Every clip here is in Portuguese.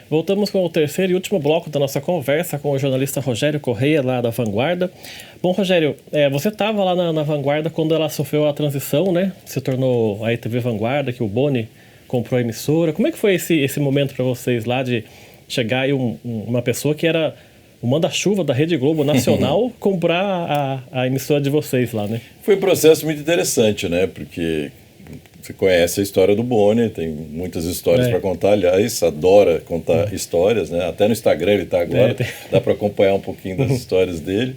Voltamos com o terceiro e último bloco da nossa conversa com o jornalista Rogério Correia, lá da Vanguarda. Bom, Rogério, você estava lá na Vanguarda quando ela sofreu a transição, né? Se tornou a TV Vanguarda, que o Boni comprou a emissora. Como é que foi esse momento para vocês lá de chegar aí uma pessoa que era o manda-chuva da Rede Globo Nacional comprar a emissora de vocês lá, né? Foi um processo muito interessante, né? Porque você conhece a história do Boni, tem muitas histórias para contar, aliás, adora contar histórias, né? Até no Instagram ele está agora, dá para acompanhar um pouquinho das histórias dele.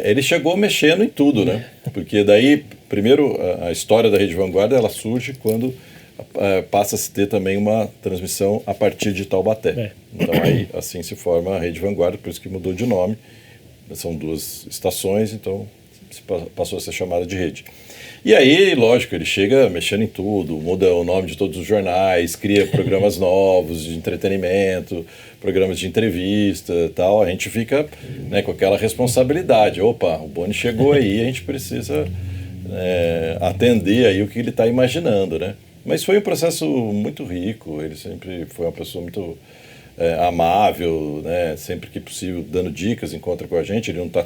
Ele chegou mexendo em tudo, né? Porque daí, primeiro, a história da Rede Vanguarda, ela surge quando passa a se ter também uma transmissão a partir de Taubaté. Então aí assim se forma a Rede Vanguarda, por isso que mudou de nome. São duas estações, então passou a ser chamada de rede. E aí, lógico, ele chega mexendo em tudo, muda o nome de todos os jornais, cria programas novos de entretenimento, programas de entrevista e tal. A gente fica, né, com aquela responsabilidade. Opa, o Boni chegou aí, a gente precisa atender aí o que ele está imaginando, né? Mas foi um processo muito rico, ele sempre foi uma pessoa muito amável, né? Sempre que possível dando dicas, encontra com a gente, ele não está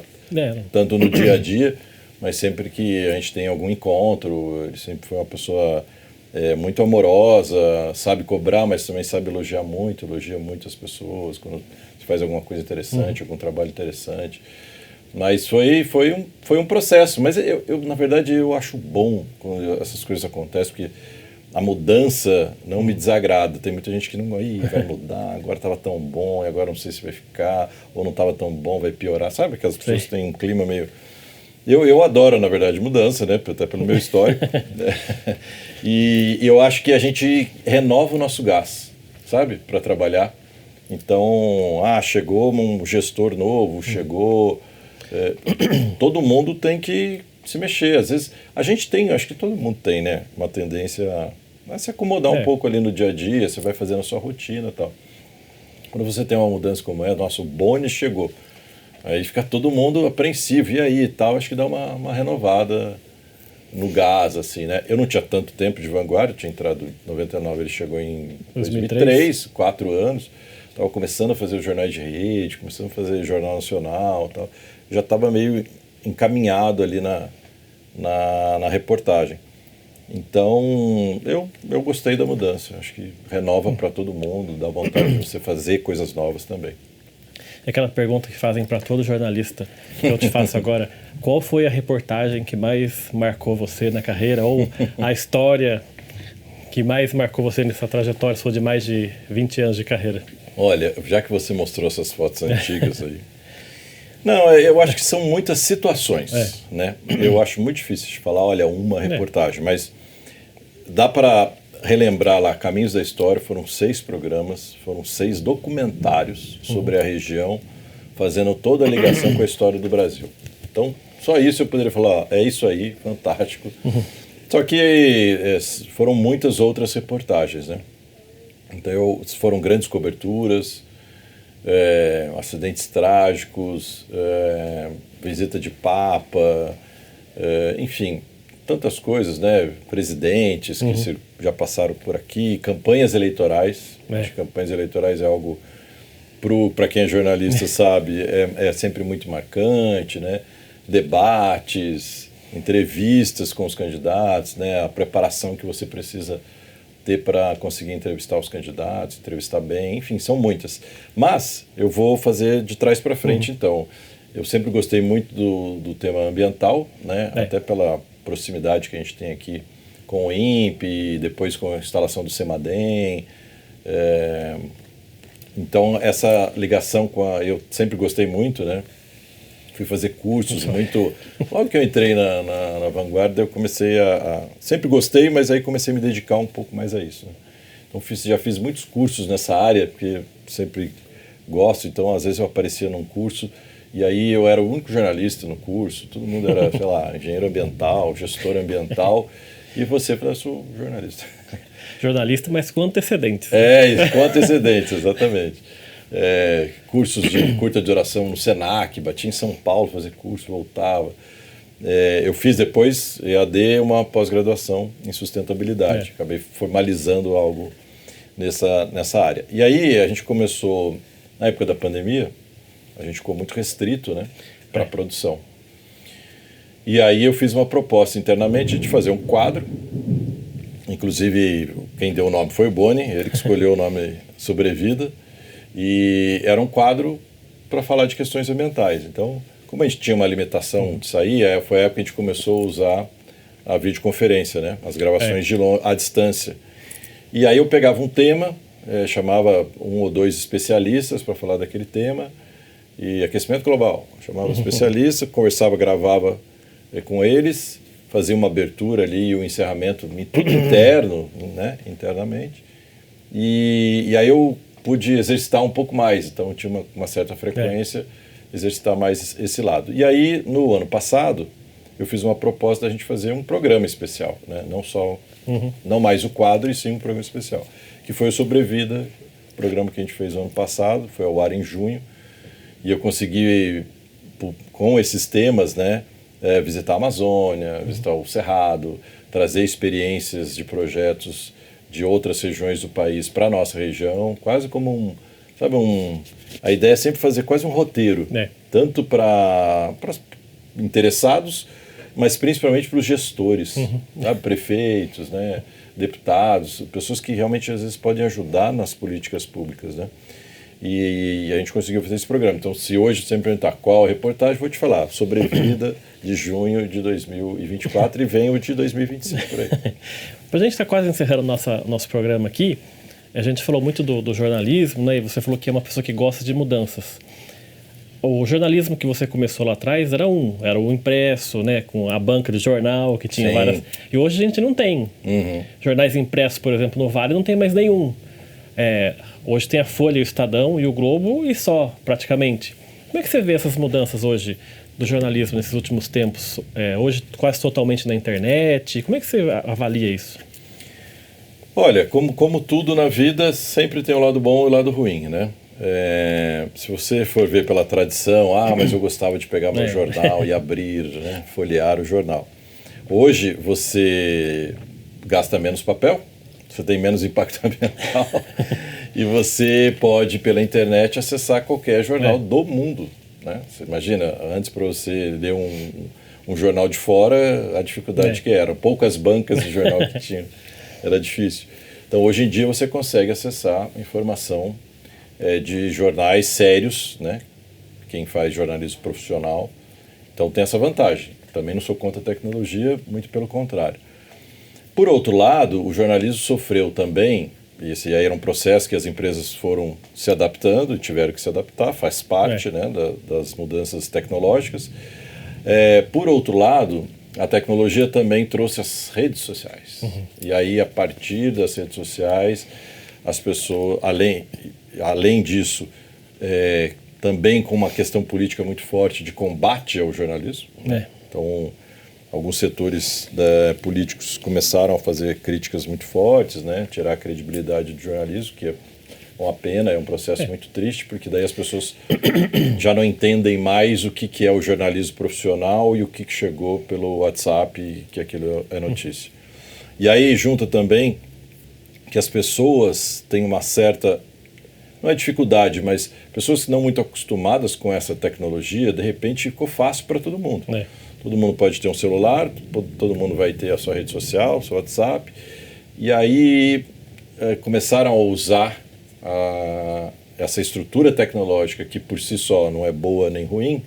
tanto no dia a dia, mas sempre que a gente tem algum encontro, ele sempre foi uma pessoa muito amorosa, sabe cobrar, mas também sabe elogia muito as pessoas, quando se faz alguma coisa interessante, algum trabalho interessante. Mas foi um processo, mas eu na verdade eu acho bom quando essas coisas acontecem, porque a mudança não me desagrada. Tem muita gente que não vai mudar, agora estava tão bom, e agora não sei se vai ficar, ou não estava tão bom, vai piorar. Sabe que as pessoas têm um clima meio... Eu adoro, na verdade, mudança, né? Até pelo meu histórico. E eu acho que a gente renova o nosso gás, sabe? Para trabalhar. Então, chegou um gestor novo, chegou... todo mundo tem que se mexer. Às vezes, a gente tem, acho que todo mundo tem, né? Uma tendência a se acomodar um pouco ali no dia a dia, você vai fazendo a sua rotina e tal. Quando você tem uma mudança como nosso Boni chegou. Aí fica todo mundo apreensivo, e aí e tal, acho que dá uma renovada no gás, assim, né? Eu não tinha tanto tempo de Vanguarda, eu tinha entrado em 99, ele chegou em 2003, 4 anos. Estava começando a fazer os jornais de rede, começando a fazer jornal nacional e tal. Já estava meio encaminhado ali na reportagem. Então, eu gostei da mudança. Acho que renova para todo mundo, dá vontade de você fazer coisas novas também. É aquela pergunta que fazem para todo jornalista, que eu te faço agora. Qual foi a reportagem que mais marcou você na carreira? Ou a história que mais marcou você nessa trajetória sua de mais de 20 anos de carreira? Olha, já que você mostrou essas fotos antigas aí... Não, eu acho que são muitas situações, né? Eu acho muito difícil de falar, olha, uma reportagem, mas dá para relembrar lá, Caminhos da História, foram 6 programas, foram 6 documentários sobre a região, fazendo toda a ligação com a história do Brasil. Então, só isso eu poderia falar, é isso aí, fantástico. Só que foram muitas outras reportagens, né? Então, foram grandes coberturas, acidentes trágicos, visita de Papa, enfim, tantas coisas, né? Presidentes que já passaram por aqui, campanhas eleitorais. Acho que campanhas eleitorais é algo, para quem é jornalista sabe, é sempre muito marcante, né? Debates, entrevistas com os candidatos, né? A preparação que você precisa ter para conseguir entrevistar os candidatos, entrevistar bem, enfim, são muitas. Mas eu vou fazer de trás para frente, então. Eu sempre gostei muito do tema ambiental, né? Até pela proximidade que a gente tem aqui com o INPE, depois com a instalação do CEMADEM. Então, essa ligação eu sempre gostei muito, né? Fui fazer cursos muito... Logo que eu entrei na Vanguarda, eu comecei sempre gostei, mas aí comecei a me dedicar um pouco mais a isso, né? Então, já fiz muitos cursos nessa área, porque sempre gosto. Então, às vezes eu aparecia num curso e aí eu era o único jornalista no curso. Todo mundo era, sei lá, engenheiro ambiental, gestor ambiental. E você, eu sou jornalista. Jornalista, mas com antecedentes. Com antecedentes, exatamente. Cursos de curta duração no Senac, bati em São Paulo fazer curso, voltava. Eu fiz depois, EAD, uma pós-graduação em sustentabilidade. Acabei formalizando algo nessa área. E aí a gente começou, na época da pandemia, a gente ficou muito restrito, né, para a produção. E aí eu fiz uma proposta internamente de fazer um quadro, inclusive quem deu o nome foi o Boni, ele que escolheu o nome Sobrevida, e era um quadro para falar de questões ambientais. Então, como a gente tinha uma limitação de sair, foi a época que a gente começou a usar a videoconferência, né, as gravações à distância. E aí eu pegava um tema, chamava um ou dois especialistas para falar daquele tema, e aquecimento global, chamava especialista, conversava, gravava com eles, fazia uma abertura ali e o encerramento, tudo interno, né, internamente. E aí eu pude exercitar um pouco mais, então eu tinha uma certa frequência, exercitar mais esse lado. E aí, no ano passado, eu fiz uma proposta da gente fazer um programa especial, né, não mais o quadro, e sim um programa especial, que foi o Sobrevida, programa que a gente fez no ano passado, foi ao ar em junho, e eu consegui, com esses temas, né, visitar a Amazônia, visitar o Cerrado, trazer experiências de projetos de outras regiões do país para a nossa região, quase como a ideia é sempre fazer quase um roteiro, tanto para interessados, mas principalmente para os gestores, sabe? Prefeitos, né, deputados, pessoas que realmente às vezes podem ajudar nas políticas públicas, né? E a gente conseguiu fazer esse programa. Então, se hoje você me perguntar qual a reportagem, vou te falar. Sobrevida de junho de 2024 e vem o de 2025 por aí. A gente está quase encerrando nosso programa aqui. A gente falou muito do jornalismo, né? E você falou que é uma pessoa que gosta de mudanças. O jornalismo que você começou lá atrás era o impresso, né? Com a banca de jornal, que tinha várias... E hoje a gente não tem. Jornais impressos, por exemplo, no Vale, não tem mais nenhum. Hoje tem a Folha, o Estadão e o Globo e só, praticamente. Como é que você vê essas mudanças hoje do jornalismo nesses últimos tempos? Hoje quase totalmente na internet. Como é que você avalia isso? Olha, como tudo na vida, sempre tem o lado bom e o lado ruim, né? Se você for ver pela tradição, mas eu gostava de pegar meu jornal e abrir, né, folhear o jornal. Hoje você gasta menos papel, você tem menos impacto ambiental e você pode, pela internet, acessar qualquer jornal do mundo, né? Você imagina, antes para você ler um jornal de fora, a dificuldade que era. Poucas bancas de jornal que tinham. Era difícil. Então, hoje em dia, você consegue acessar informação de jornais sérios, né? Quem faz jornalismo profissional. Então, tem essa vantagem. Também não sou contra a tecnologia, muito pelo contrário. Por outro lado, o jornalismo sofreu também, e esse aí era um processo que as empresas foram se adaptando e tiveram que se adaptar, faz parte, né, das mudanças tecnológicas. Por outro lado, a tecnologia também trouxe as redes sociais. E aí, a partir das redes sociais, as pessoas, além disso, também com uma questão política muito forte de combate ao jornalismo. Então, alguns setores políticos começaram a fazer críticas muito fortes, né? Tirar a credibilidade do jornalismo, que é uma pena, é um processo muito triste, porque daí as pessoas já não entendem mais o que é o jornalismo profissional e o que chegou pelo WhatsApp, que aquilo é notícia. E aí junta também que as pessoas têm uma certa, não é dificuldade, mas pessoas que não muito acostumadas com essa tecnologia, de repente ficou fácil para todo mundo. Todo mundo pode ter um celular, todo mundo vai ter a sua rede social, o seu WhatsApp. E aí começaram a usar essa estrutura tecnológica, que por si só não é boa nem ruim,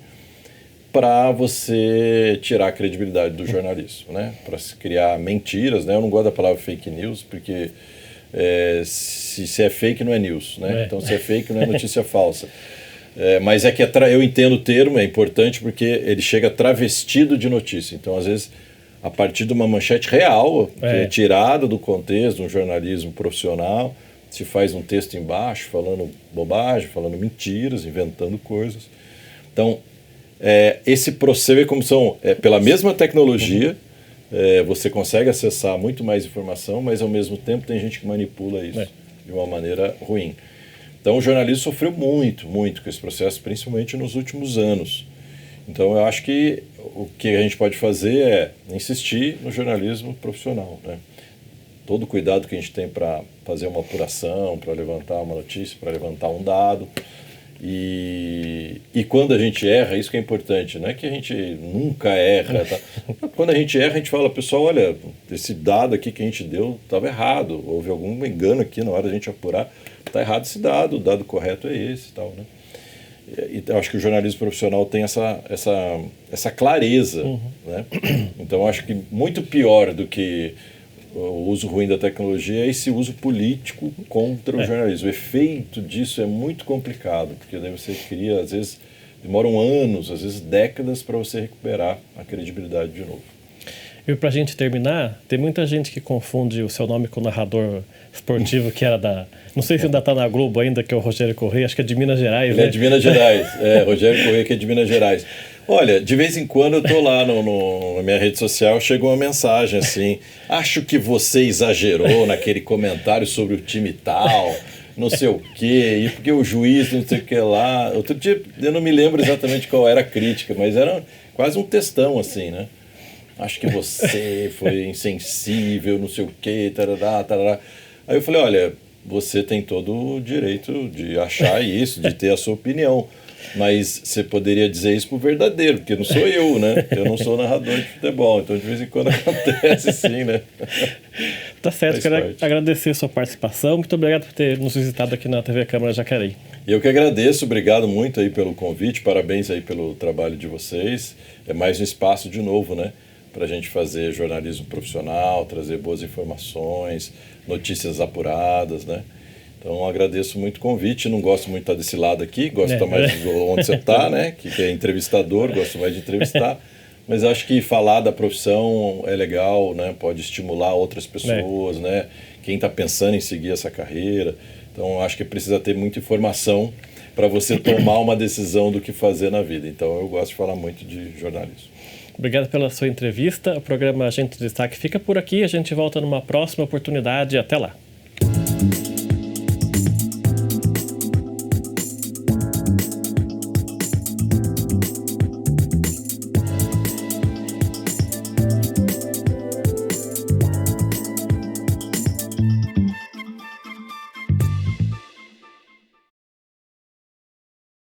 para você tirar a credibilidade do jornalismo, né? Para se criar mentiras, né? Eu não gosto da palavra fake news, porque se é fake não é news, né? Então se é fake não é notícia falsa. Mas é que eu entendo o termo, é importante porque ele chega travestido de notícia. Então, às vezes, a partir de uma manchete real, que é tirada do contexto, de um jornalismo profissional, se faz um texto embaixo falando bobagem, falando mentiras, inventando coisas. Então, esse processo, como são pela mesma tecnologia, você consegue acessar muito mais informação, mas ao mesmo tempo tem gente que manipula isso de uma maneira ruim. Então, o jornalismo sofreu muito, muito com esse processo, principalmente nos últimos anos. Então, eu acho que o que a gente pode fazer é insistir no jornalismo profissional, né? todo o cuidado que a gente tem para fazer uma apuração, para levantar uma notícia, para levantar um dado. E quando a gente erra, isso que é importante, não é que a gente nunca erra, tá? Quando a gente erra, a gente fala, pessoal, olha, esse dado aqui que a gente deu estava errado, houve algum engano aqui na hora da gente apurar, está errado esse dado, o dado correto é esse e tal, né? E eu acho que o jornalismo profissional tem essa clareza, né? Então eu acho que muito pior do que o uso ruim da tecnologia é esse uso político contra o jornalismo. O efeito disso é muito complicado, porque daí você cria, às vezes, demoram anos, às vezes décadas para você recuperar a credibilidade de novo. E para a gente terminar, tem muita gente que confunde o seu nome com o narrador esportivo que era da... Não sei se ainda está na Globo ainda, que é o Rogério Corrêa, acho que é de Minas Gerais, Ele é de Minas Gerais, Rogério Corrêa, que é de Minas Gerais. Olha, de vez em quando eu tô lá na minha rede social, chega uma mensagem assim, acho que você exagerou naquele comentário sobre o time tal, não sei o quê, e porque o juiz não sei o que lá. Outro dia, eu não me lembro exatamente qual era a crítica, mas era quase um textão assim, né? Acho que você foi insensível, não sei o quê, tarará, tarará. Aí eu falei, olha, você tem todo o direito de achar isso, de ter a sua opinião. Mas você poderia dizer isso pro verdadeiro, porque não sou eu, né? Eu não sou narrador de futebol, então de vez em quando acontece sim, né? Tá certo, quero agradecer a sua participação. Muito obrigado por ter nos visitado aqui na TV Câmara Jacareí. Eu que agradeço, obrigado muito aí pelo convite, parabéns aí pelo trabalho de vocês. É mais um espaço de novo, né? Para a gente fazer jornalismo profissional, trazer boas informações, notícias apuradas, né? Então, agradeço muito o convite. Não gosto muito de estar desse lado aqui, gosto de estar mais onde você está, né? Que é entrevistador, gosto mais de entrevistar. Mas acho que falar da profissão é legal, né? Pode estimular outras pessoas, né? Quem está pensando em seguir essa carreira. Então, acho que precisa ter muita informação para você tomar uma decisão do que fazer na vida. Então, eu gosto de falar muito de jornalismo. Obrigado pela sua entrevista. O programa Agente de Destaque fica por aqui. A gente volta numa próxima oportunidade. Até lá.